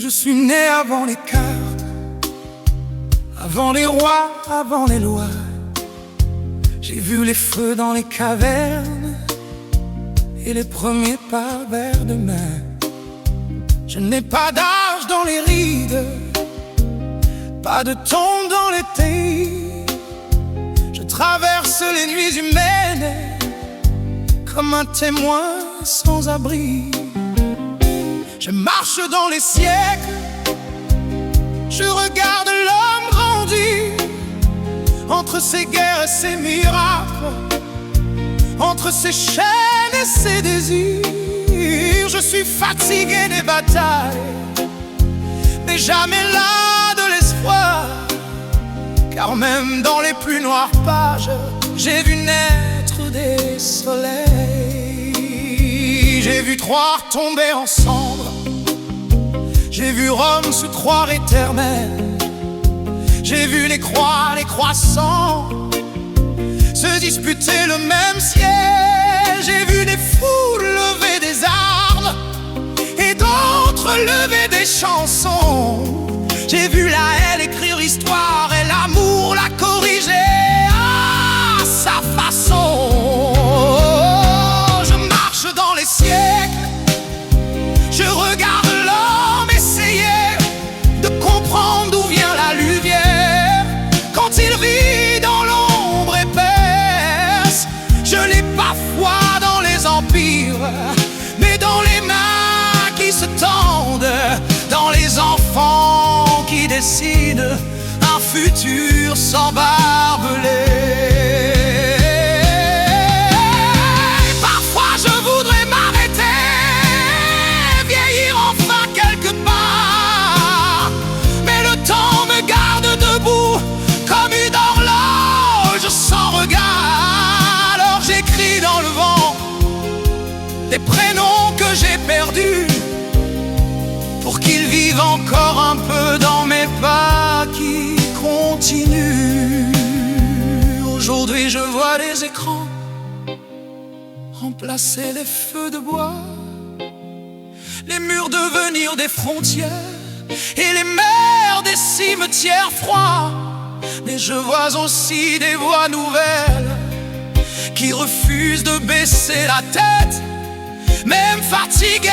Je suis né avant les cartes, avant les rois, avant les lois. J'ai vu les feux dans les cavernes et les premiers pas vers demain. Je n'ai pas d'âge dans les rides, pas de tombe dans l'été. Je traverse les nuits humaines comme un témoin sans abri. Je marche dans les siècles, je regarde l'homme grandir, entre ses guerres et ses miracles, entre ses chaînes et ses désirs. Je suis fatigué des batailles, mais jamais las de l'espoir, car même dans les plus noires pages, j'ai vu naître des soleils. J'ai vu Troie tomber en cendres, j'ai vu Rome sous Troie éternelle. J'ai vu les croissants se disputer le même ciel. J'ai vu des foules lever des armes et d'autres lever des chansons. J'ai vu la haine écrire l'histoire et l'amour la corriger à sa façon. Je marche dans les siècles, je regarde l'homme essayer de comprendre d'où vient la lumière. Quand il vit dans l'ombre épaisse, je n'ai pas foi dans les empires, mais dans les mains qui se tendent, dans les enfants qui dessinent un futur sans barbelé. Parfois je voudrais m'arrêter, vieillir enfin quelque part, mais le temps me garde debout comme une horloge sans regard. Alors j'écris dans le vent des prénoms que j'ai perdus, pour qu'ils vivent encore un peu dans mes pas qui continuent. Aujourd'hui je vois les écrans remplacer les feux de bois, les murs devenir des frontières et les mers des cimetières froids. Mais je vois aussi des voix nouvelles qui refusent de baisser la tête. Même fatigué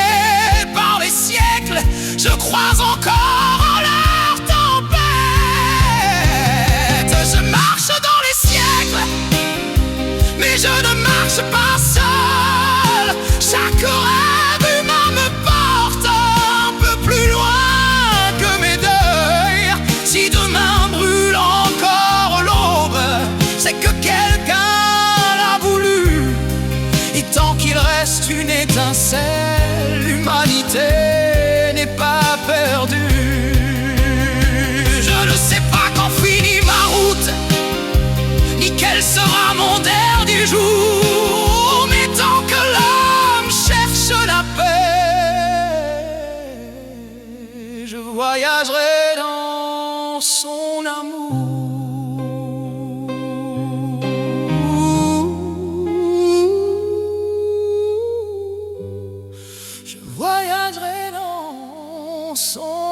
par les siècles, je crois encore en leur tempête. Je marche dans les siècles, mais je ne marche pas seul. Chaque rêve humain me porte un peu plus loin que mes deuils. Si demain brûle encore l'aube, c'est que quelqu'un l'a voulu. Et tant qu'il reste une étincelle, l'humanité n'est pas perdue. Je ne sais pas quand finit ma route, ni quel sera mon dernier jour, mais tant que l'homme cherche la paix, je voyagerai dans son amour. Je voyagerai dans son